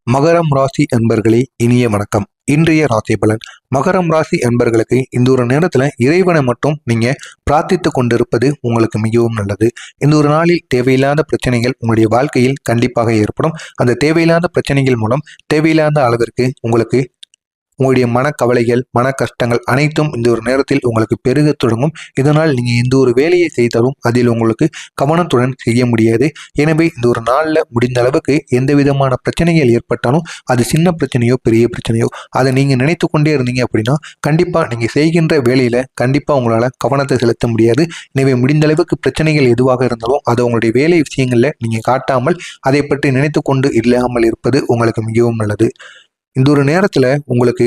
மகரம் ராசி அன்பர்களே, இனிய வணக்கம். இன்றைய ராசி பலன். மகரம் ராசி அன்பர்களுக்கு இந்த ஒரு நேரத்துல இறைவனை மட்டும் நீங்க பிரார்த்தித்து கொண்டிருப்பது உங்களுக்கு மிகவும் நல்லது. இந்த ஒரு நாளில் தேவையில்லாத பிரச்சனைகள் உங்களுடைய வாழ்க்கையில் கண்டிப்பாக ஏற்படும். அந்த தேவையில்லாத பிரச்சனைகள் மூலம் தேவையில்லாத அளவிற்கு உங்களுடைய மனக்கவலைகள், மன கஷ்டங்கள் அனைத்தும் இந்த ஒரு நேரத்தில் உங்களுக்கு பெருக தொடங்கும். இதனால் நீங்க எந்த ஒரு வேலையை செய்தாலும் அதில் உங்களுக்கு கவனத்துடன் செய்ய முடியாது. எனவே இந்த ஒரு நாளில் முடிந்த அளவுக்கு எந்த விதமான பிரச்சனைகள் ஏற்பட்டாலும், அது சின்ன பிரச்சனையோ பெரிய பிரச்சனையோ, அதை நீங்க நினைத்து கொண்டே இருந்தீங்க அப்படின்னா கண்டிப்பா நீங்க செய்கின்ற வேலையில கண்டிப்பா உங்களால கவனத்தை செலுத்த முடியாது. எனவே முடிந்த அளவுக்கு பிரச்சனைகள் எதுவாக இருந்தாலும் அதை உங்களுடைய வேலை விஷயங்கள்ல நீங்க காட்டாமல் அதை பற்றி நினைத்து கொண்டு இல்லாமல் இருப்பது உங்களுக்கு மிகவும் நல்லது. இந்த ஒரு நேரத்துல உங்களுக்கு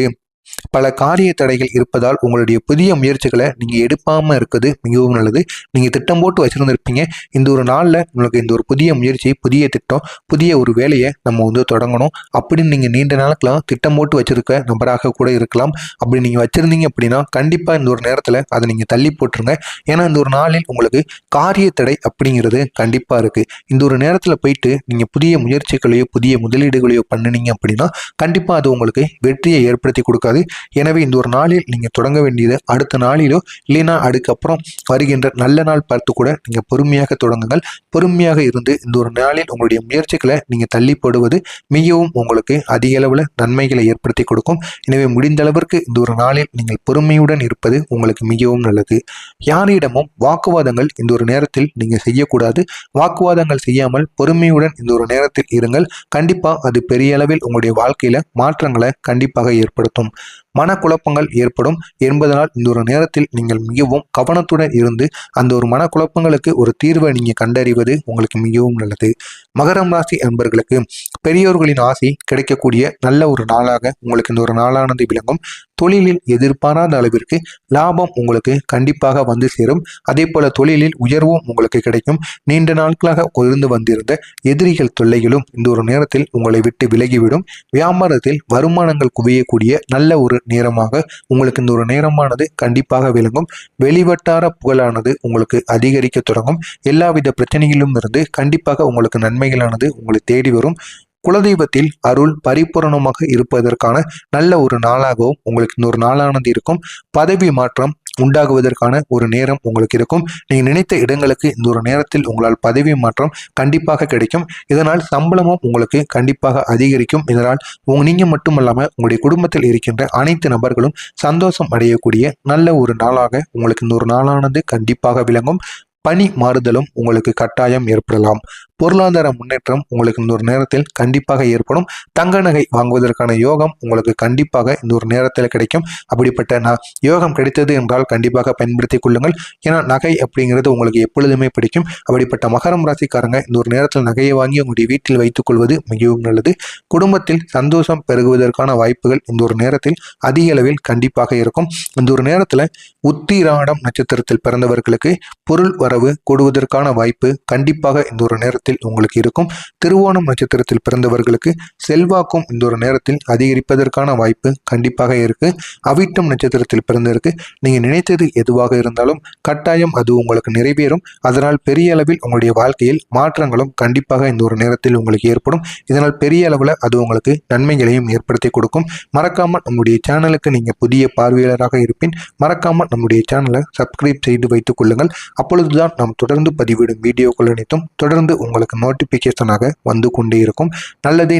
பல காரிய தடைகள் இருப்பதால் உங்களுடைய புதிய முயற்சிகளை நீங்க எடுப்பாம இருக்குது மிகவும் நல்லது. நீங்க திட்டம் போட்டு வச்சிருந்திருப்பீங்க, இந்த ஒரு நாள்ல உங்களுக்கு இந்த ஒரு புதிய முயற்சி, புதிய திட்டம், புதிய ஒரு வேலையை நம்ம தொடங்கணும் அப்படின்னு நீங்க நீண்ட நாளுக்கெல்லாம் திட்டம் போட்டு வச்சிருக்க நபராக கூட இருக்கலாம். அப்படி நீங்க வச்சிருந்தீங்க அப்படின்னா கண்டிப்பா இந்த ஒரு நேரத்துல அதை நீங்க தள்ளி போட்டுருங்க. ஏன்னா இந்த ஒரு நாளில் உங்களுக்கு காரிய தடை அப்படிங்கிறது கண்டிப்பா இருக்கு. இந்த ஒரு நேரத்துல போயிட்டு நீங்க புதிய முயற்சிகளையோ புதிய முதலீடுகளையோ பண்ணினீங்க அப்படின்னா கண்டிப்பா அது உங்களுக்கு வெற்றியை ஏற்படுத்தி கொடுக்காது. எனவே இந்த ஒரு நாளில் நீங்க தொடங்க வேண்டியது அடுத்த நாளிலோ இல்லைன்னா அதுக்கப்புறம் வருகின்ற நல்ல நாள் பார்த்து கூட நீங்க பொறுமையாக தொடங்குங்கள். பொறுமையாக இருந்து இந்த ஒரு நாளில் உங்களுடைய முயற்சிகளை நீங்க தள்ளி போடுவது மிகவும் உங்களுக்கு அதிக அளவுல நன்மைகளை ஏற்படுத்தி கொடுக்கும். எனவே முடிந்த அளவிற்கு இந்த ஒரு நாளில் நீங்கள் பொறுமையுடன் இருப்பது உங்களுக்கு மிகவும் நல்லது. யாரிடமும் வாக்குவாதங்கள் இந்த ஒரு நேரத்தில் நீங்க செய்யக்கூடாது. வாக்குவாதங்கள் செய்யாமல் பொறுமையுடன் இந்த ஒரு நேரத்தில் இருங்கள். கண்டிப்பா அது பெரிய அளவில் உங்களுடைய வாழ்க்கையில மாற்றங்களை கண்டிப்பாக ஏற்படுத்தும். மனக்குழப்பங்கள் ஏற்படும் என்பதனால் இந்த ஒரு நேரத்தில் நீங்கள் மிகவும் கவனத்துடன் இருந்து அந்த ஒரு மனக்குழப்பங்களுக்கு ஒரு தீர்வை நீங்க கண்டறிவது உங்களுக்கு மிகவும் நல்லது. மகரம் ராசி அன்பர்களுக்கு பெரியோர்களின் ஆசி கிடைக்கக்கூடிய நல்ல ஒரு நாளாக உங்களுக்கு இந்த ஒரு நாளானது விளங்கும். தொழிலில் எதிர்பாராத அளவிற்கு லாபம் உங்களுக்கு கண்டிப்பாக வந்து சேரும். அதே போல தொழிலில் உயர்வும் உங்களுக்கு கிடைக்கும். நீண்ட நாட்களாக இருந்து வந்திருந்த எதிரிகள் தொல்லைகளும் இந்த ஒரு நேரத்தில் உங்களை விட்டு விலகிவிடும். வியாபாரத்தில் வருமானங்கள் குவியக்கூடிய நல்ல ஒரு நேரமாக உங்களுக்கு இந்த ஒரு நேரமானது கண்டிப்பாக விளங்கும். வெளிவட்டார புகழானது உங்களுக்கு அதிகரிக்க தொடங்கும். எல்லாவித பிரச்சனைகளிலும் இருந்து கண்டிப்பாக உங்களுக்கு நன்மைகளானது உங்களை தேடி வரும். குலதெய்வத்தில் அருள் பரிபூரணமாக இருப்பதற்கான நல்ல ஒரு நாளாகவும் உங்களுக்கு இந்த ஒரு நாளானது இருக்கும். பதவி மாற்றம் உண்டாகுவதற்கான ஒரு நேரம் உங்களுக்கு இருக்கும். நீங்க நினைத்த இடங்களுக்கு இந்த ஒரு நேரத்தில் உங்களால் பதவி மாற்றம் கண்டிப்பாக கிடைக்கும். இதனால் சம்பளமும் உங்களுக்கு கண்டிப்பாக அதிகரிக்கும். இதனால் நீங்க மட்டுமல்லாம உங்களுடைய குடும்பத்தில் இருக்கின்ற அனைத்து நபர்களும் சந்தோஷம் அடையக்கூடிய நல்ல ஒரு நாளாக உங்களுக்கு இந்த ஒரு நாளானது கண்டிப்பாக விளங்கும். பணி மாறுதலும் உங்களுக்கு கட்டாயம் ஏற்படலாம். பொருளாதார முன்னேற்றம் உங்களுக்கு இந்த ஒரு நேரத்தில் கண்டிப்பாக ஏற்படும். தங்க நகை வாங்குவதற்கான யோகம் உங்களுக்கு கண்டிப்பாக இந்த ஒரு நேரத்தில் கிடைக்கும். அப்படிப்பட்ட யோகம் கிடைத்தது என்றால் கண்டிப்பாக பயன்படுத்திக் கொள்ளுங்கள். ஏன்னா நகை அப்படிங்கிறது உங்களுக்கு எப்பொழுதுமே பிடிக்கும். அப்படிப்பட்ட மகரம் ராசிக்காரங்க இந்த ஒரு நேரத்தில் நகையை வாங்கி உங்களுடைய வீட்டில் வைத்துக் கொள்வது மிகவும் நல்லது. குடும்பத்தில் சந்தோஷம் பெருகுவதற்கான வாய்ப்புகள் இந்த ஒரு நேரத்தில் அதிக அளவில் கண்டிப்பாக இருக்கும். இந்த ஒரு நேரத்தில் உத்திராடம் நட்சத்திரத்தில் பிறந்தவர்களுக்கு பொருள் வரவு கூடுவதற்கான வாய்ப்பு கண்டிப்பாக இந்த ஒரு நேரத்தில் உங்களுக்கு இருக்கும். திருவோணம் நட்சத்திரத்தில் பிறந்தவர்களுக்கு செல்வாக்கும் இந்த ஒரு நேரத்தில் அதிகரிப்பதற்கான வாய்ப்பு கண்டிப்பாக இருக்கு. அவிட்டம் நட்சத்திரத்தில் பிறந்தவருக்கு நீங்க நினைத்தது எதுவாக இருந்தாலும் கட்டாயம் அது உங்களுக்கு நிறைவேறும். அதனால் பெரிய அளவில் உங்களுடைய வாழ்க்கையில் மாற்றங்களும் கண்டிப்பாக இந்த ஒரு நேரத்தில் உங்களுக்கு ஏற்படும். இதனால் பெரிய அளவில் அது உங்களுக்கு நன்மைகளையும் ஏற்படுத்தி கொடுக்கும். மறக்காமல் நம்முடைய சேனலுக்கு நீங்க புதிய பார்வையாளராக இருப்பின் மறக்காமல் நம்முடைய சேனலை சப்ஸ்கிரைப் செய்து வைத்துக் கொள்ளுங்கள். அப்பொழுதுதான் நாம் தொடர்ந்து பதிவிடும் வீடியோக்கள் அனைத்தும் தொடர்ந்து உங்களுக்கு நோட்டிபிகேஷனாக வந்து கொண்டே இருக்கும். நல்லதே